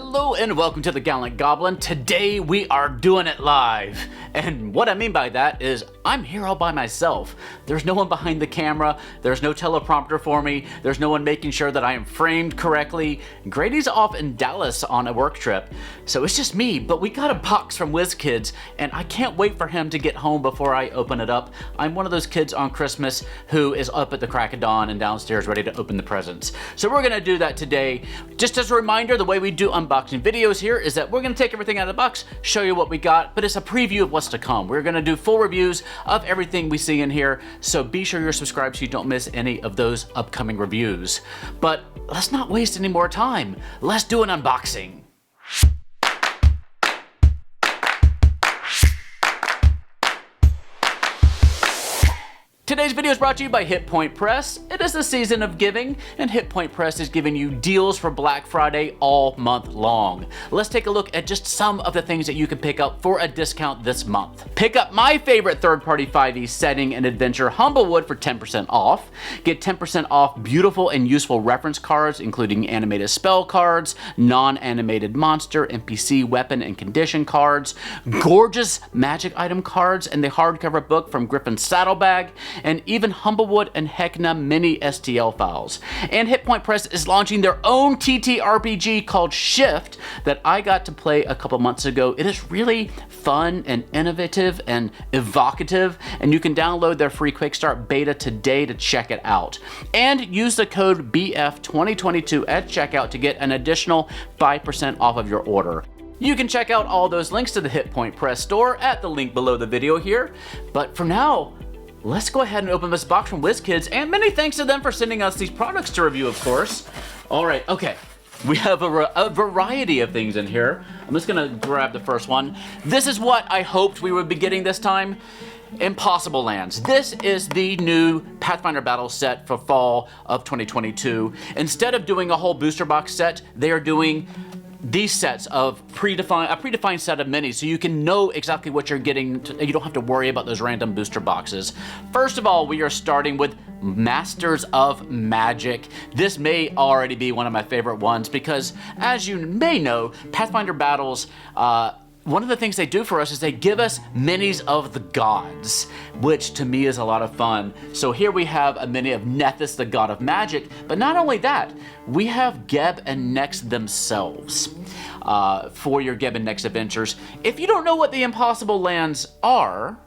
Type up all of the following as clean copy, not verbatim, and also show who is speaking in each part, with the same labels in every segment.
Speaker 1: Hello and welcome to the Gallant Goblin. Today we are doing it live. And what I mean by that is I'm here all by myself. There's no one behind the camera, there's no teleprompter for me, there's no one making sure that I am framed correctly. Grady's off in Dallas on a work trip, so it's just me, but we got a box from Wizkids and I can't wait for him to get home before I open it up. I'm one of those kids on Christmas who is up at the crack of dawn and downstairs ready to open the presents. So we're gonna do that today. Just as a reminder, the way we do unboxing videos here is that we're going to take everything out of the box, show you what we got, but it's a preview of what's to come. We're going to do full reviews of everything we see in here, so be sure you're subscribed so you don't miss any of those upcoming reviews. But let's not waste any more time. Let's do an unboxing. Today's video is brought to you by Hit Point Press. It is the season of giving, and Hit Point Press is giving you deals for Black Friday all month long. Let's take a look at just some of the things that you can pick up for a discount this month. Pick up my favorite third-party 5e setting and adventure, Humblewood, for 10% off. Get 10% off beautiful and useful reference cards, including animated spell cards, non-animated monster, NPC, weapon, and condition cards, gorgeous magic item cards, and the hardcover book from Griffin's Saddlebag, and even Humblewood and Heckna mini STL files. And Hit Point Press is launching their own TTRPG called Shift that I got to play a couple months ago. It is really fun and innovative and evocative, and you can download their free Quickstart beta today to check it out. And use the code BF2022 at checkout to get an additional 5% off of your order. You can check out all those links to the Hit Point Press store at the link below the video here. But for now, let's go ahead and open this box from Wizkids, and many thanks to them for sending us these products to review, of course. All right, okay. We have a variety of things in here. I'm just gonna grab the first one. This is what I hoped we would be getting this time. Impossible Lands. This is the new Pathfinder battle set for fall of 2022. Instead of doing a whole booster box set, they are doing these sets of a predefined set of minis, so you can know exactly what you're getting. You don't have to worry about those random booster boxes. First of all, we are starting with Masters of Magic. This may already be one of my favorite ones because, as you may know, Pathfinder battles, one of the things they do for us is they give us minis of the gods, which to me is a lot of fun. So here we have a mini of Nethys, the god of magic, but not only that, we have Geb and Nex themselves for your Geb and Nex adventures. If you don't know what the Impossible Lands are,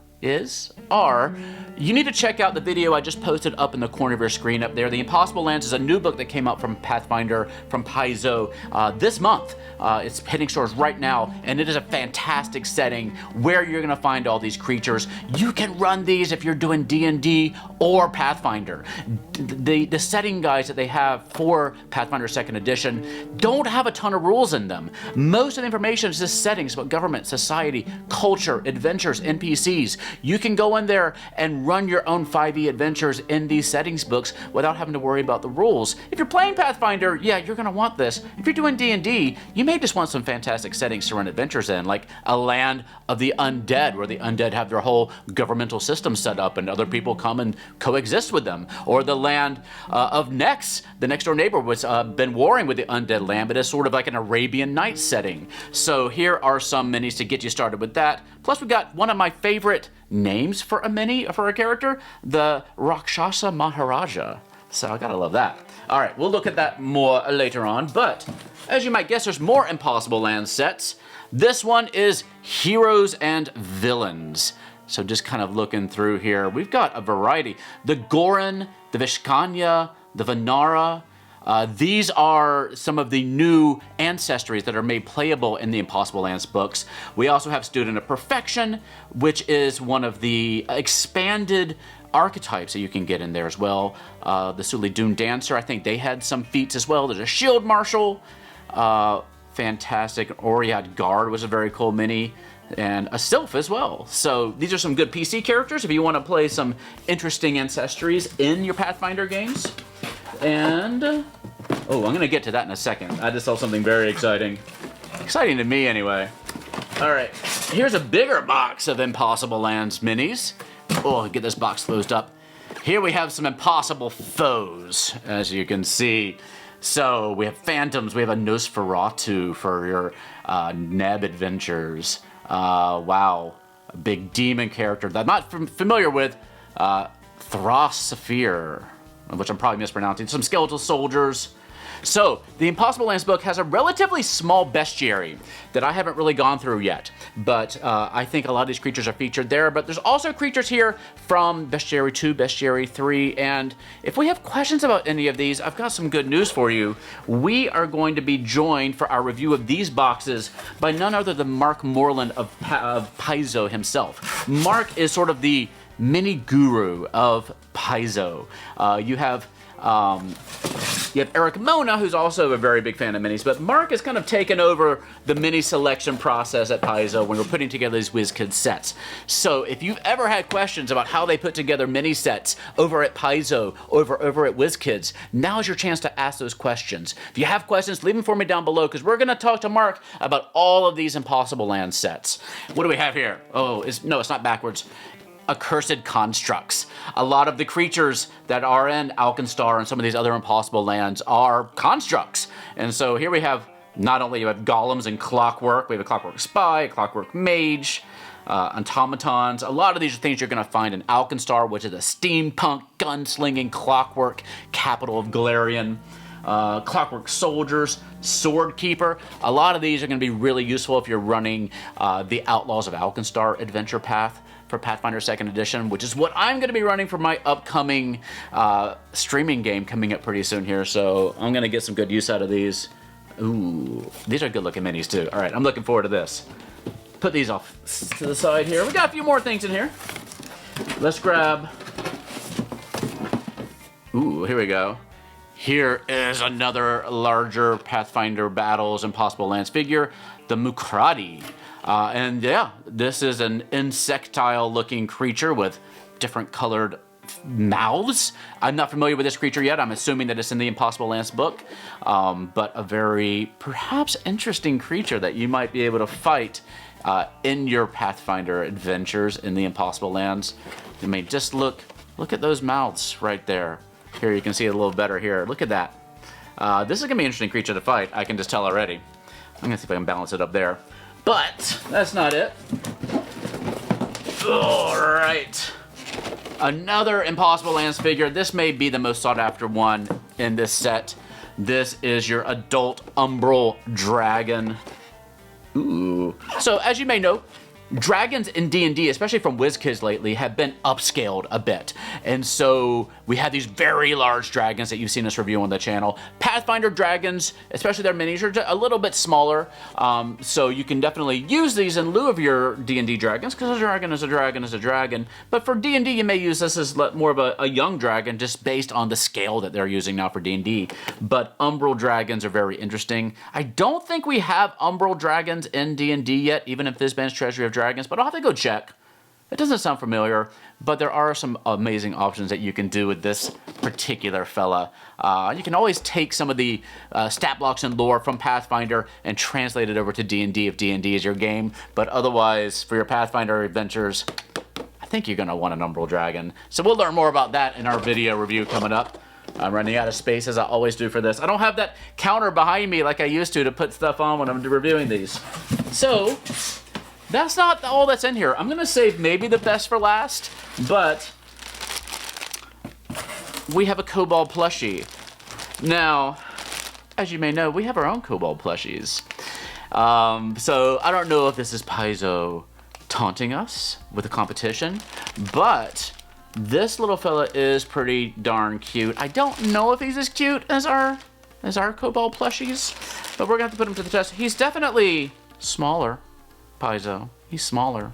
Speaker 1: you need to check out the video I just posted up in the corner of your screen up there. The Impossible Lands is a new book that came out from Pathfinder, from Paizo, this month. It's hitting stores right now, and it is a fantastic setting where you're gonna find all these creatures. You can run these if you're doing D&D or Pathfinder. The setting guides that they have for Pathfinder 2nd Edition don't have a ton of rules in them. Most of the information is just settings about government, society, culture, adventures, NPCs. You can go in there and run your own 5e adventures in these settings books without having to worry about the rules. If you're playing Pathfinder, yeah, you're gonna want this. If you're doing D&D, you may just want some fantastic settings to run adventures in, like a land of the undead, where the undead have their whole governmental system set up and other people come and coexist with them. Or the land of Nex, the next door neighbor, was been warring with the undead land, but it's sort of like an Arabian Nights setting. So here are some minis to get you started with that. Plus we got one of my favorite names for a mini, for a character, the Rakshasa Maharaja. So I gotta love that. All right, we'll look at that more later on, but as you might guess, there's more Impossible Lands sets. This one is Heroes and Villains. So just kind of looking through here, we've got a variety. The Goran, the Vishkanya, the Vanara. These are some of the new ancestries that are made playable in the Impossible Lands books. We also have Student of Perfection, which is one of the expanded archetypes that you can get in there as well. The Suli Dune Dancer, I think they had some feats as well. There's a Shield Marshal, fantastic. Oriad Guard was a very cool mini, and a Sylph as well. So these are some good PC characters if you want to play some interesting ancestries in your Pathfinder games. And, oh, I'm gonna get to that in a second. I just saw something very exciting. Exciting to me, anyway. All right, here's a bigger box of Impossible Lands minis. Oh, get this box closed up. Here we have some impossible foes, as you can see. So we have Phantoms, we have a Nosferatu for your Neb adventures. Wow, a big demon character that I'm not familiar with. Thras Saphir, which I'm probably mispronouncing. Some skeletal soldiers. So, the Impossible Lands book has a relatively small bestiary that I haven't really gone through yet, but I think a lot of these creatures are featured there, but there's also creatures here from Bestiary 2, Bestiary 3, and if we have questions about any of these, I've got some good news for you. We are going to be joined for our review of these boxes by none other than Mark Moreland of Paizo himself. Mark is sort of the mini guru of Paizo. You have Eric Mona, who's also a very big fan of minis, but Mark has kind of taken over the mini selection process at Paizo when we're putting together these Wizkids sets. So if you've ever had questions about how they put together mini sets over at Paizo, over at Wizkids, now's your chance to ask those questions. If you have questions, leave them for me down below, because we're going to talk to Mark about all of these Impossible Land sets. What do we have here? Oh, no, it's not backwards. Accursed constructs. A lot of the creatures that are in Alkenstar and some of these other Impossible Lands are constructs. And so here we have, not only you have golems and clockwork, we have a clockwork spy, a clockwork mage, automatons. A lot of these are things you're going to find in Alkenstar, which is a steampunk, gunslinging clockwork capital of Galarian. Clockwork soldiers, sword keeper. A lot of these are going to be really useful if you're running the Outlaws of Alkenstar adventure path for Pathfinder 2nd Edition, which is what I'm going to be running for my upcoming streaming game coming up pretty soon here, so I'm going to get some good use out of these. Ooh, these are good looking minis too. All right, I'm looking forward to this. Put these off to the side here. We got a few more things in here. Let's grab... Ooh, here we go. Here is another larger Pathfinder Battles Impossible Lands figure, the Mukrati. And yeah, this is an insectile looking creature with different colored mouths. I'm not familiar with this creature yet. I'm assuming that it's in the Impossible Lands book, but a very perhaps interesting creature that you might be able to fight in your Pathfinder adventures in the Impossible Lands. I mean, just look at those mouths right there. Here you can see it a little better here. Look at that. This is gonna be an interesting creature to fight. I can just tell already. I'm gonna see if I can balance it up there. But that's not it. All right. Another Impossible Lands figure. This may be the most sought after one in this set. This is your adult Umbral Dragon. Ooh. So as you may know, dragons in D&D, especially from Wizkids lately, have been upscaled a bit. And so we have these very large dragons that you've seen us review on the channel. Pathfinder dragons, especially their minis, are a little bit smaller. So you can definitely use these in lieu of your D&D dragons, because a dragon is a dragon is a dragon. But for D&D, you may use this as more of a young dragon, just based on the scale that they're using now for D&D. But Umbral dragons are very interesting. I don't think we have Umbral dragons in D&D yet, even in Fizban's Treasury of Dragons, but I'll have to go check. It doesn't sound familiar, but there are some amazing options that you can do with this particular fella. You can always take some of the stat blocks and lore from Pathfinder and translate it over to D&D if D&D is your game, but otherwise, for your Pathfinder adventures, I think you're going to want an Umbral Dragon. So we'll learn more about that in our video review coming up. I'm running out of space, as I always do for this. I don't have that counter behind me like I used to put stuff on when I'm reviewing these. So that's not all that's in here. I'm going to save maybe the best for last, but we have a Kobold plushie. Now, as you may know, we have our own Kobold plushies. So I don't know if this is Paizo taunting us with a competition, but this little fella is pretty darn cute. I don't know if he's as cute as our Kobold plushies, but we're going to have to put him to the test. He's definitely smaller. Paizo. He's smaller.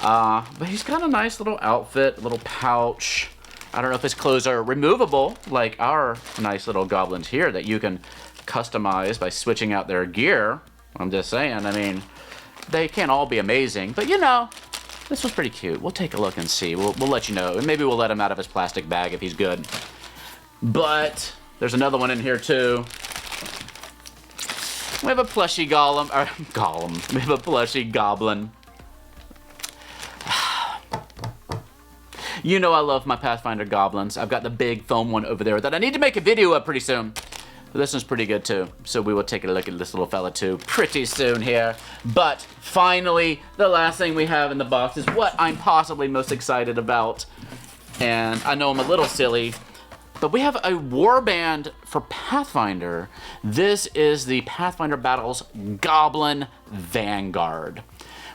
Speaker 1: But he's got a nice little outfit, a little pouch. I don't know if his clothes are removable, like our nice little goblins here that you can customize by switching out their gear. I'm just saying, I mean, they can't all be amazing, but you know, this one's pretty cute. We'll take a look and see. We'll let you know. And maybe we'll let him out of his plastic bag if he's good. But there's another one in here too. We have a plushie golem. We have a plushie goblin. You know I love my Pathfinder goblins. I've got the big foam one over there that I need to make a video of pretty soon. But this one's pretty good too. So we will take a look at this little fella too pretty soon here. But finally, the last thing we have in the box is what I'm possibly most excited about. And I know I'm a little silly, but we have a warband for Pathfinder. This is the Pathfinder Battles Goblin Vanguard.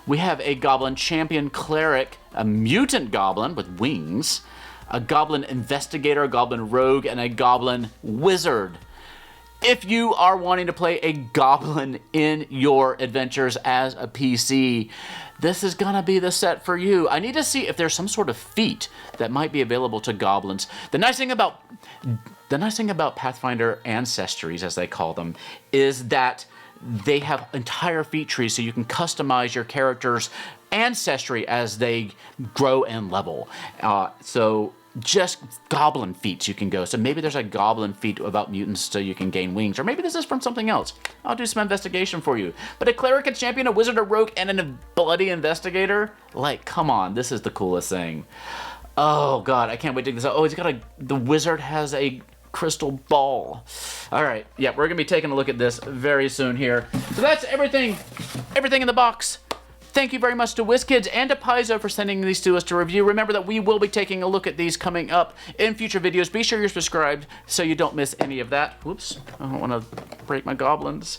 Speaker 1: We have a Goblin Champion Cleric, a Mutant Goblin with wings, a Goblin Investigator, a Goblin Rogue, and a Goblin Wizard. If you are wanting to play a Goblin in your adventures as a PC, this is gonna be the set for you. I need to see if there's some sort of feat that might be available to Goblins. The nice thing about Pathfinder Ancestries, as they call them, is that they have entire feat trees, so you can customize your character's ancestry as they grow and level. So just goblin feats you can go. So maybe there's a goblin feat about mutants so you can gain wings, or maybe this is from something else. I'll do some investigation for you. But a cleric, a champion, a wizard, a rogue, and a bloody investigator? Like, come on, this is the coolest thing. Oh God, I can't wait to dig this out. Oh, the wizard has a crystal ball. All right, yeah, we're gonna be taking a look at this very soon here. So that's everything in the box. Thank you very much to Wizkids and to Paizo for sending these to us to review. Remember that we will be taking a look at these coming up in future videos. Be sure you're subscribed so you don't miss any of that. Whoops, I don't want to break my goblins.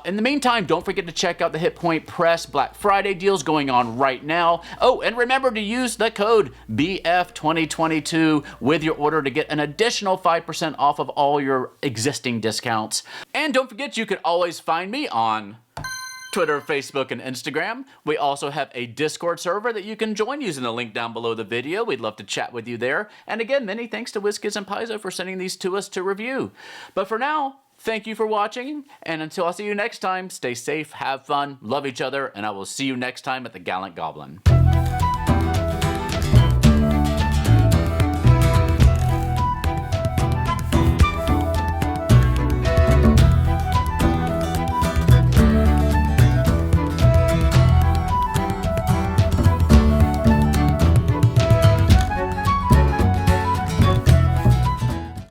Speaker 1: In the meantime, don't forget to check out the Hit Point Press Black Friday deals going on right now. Oh, and remember to use the code BF2022 with your order to get an additional 5% off of all your existing discounts. And don't forget, you can always find me on Twitter, Facebook, and Instagram. We also have a Discord server that you can join using the link down below the video. We'd love to chat with you there. And again, many thanks to Wizkids and Paizo for sending these to us to review. But for now, thank you for watching, and until I see you next time, stay safe, have fun, love each other, and I will see you next time at the Gallant Goblin.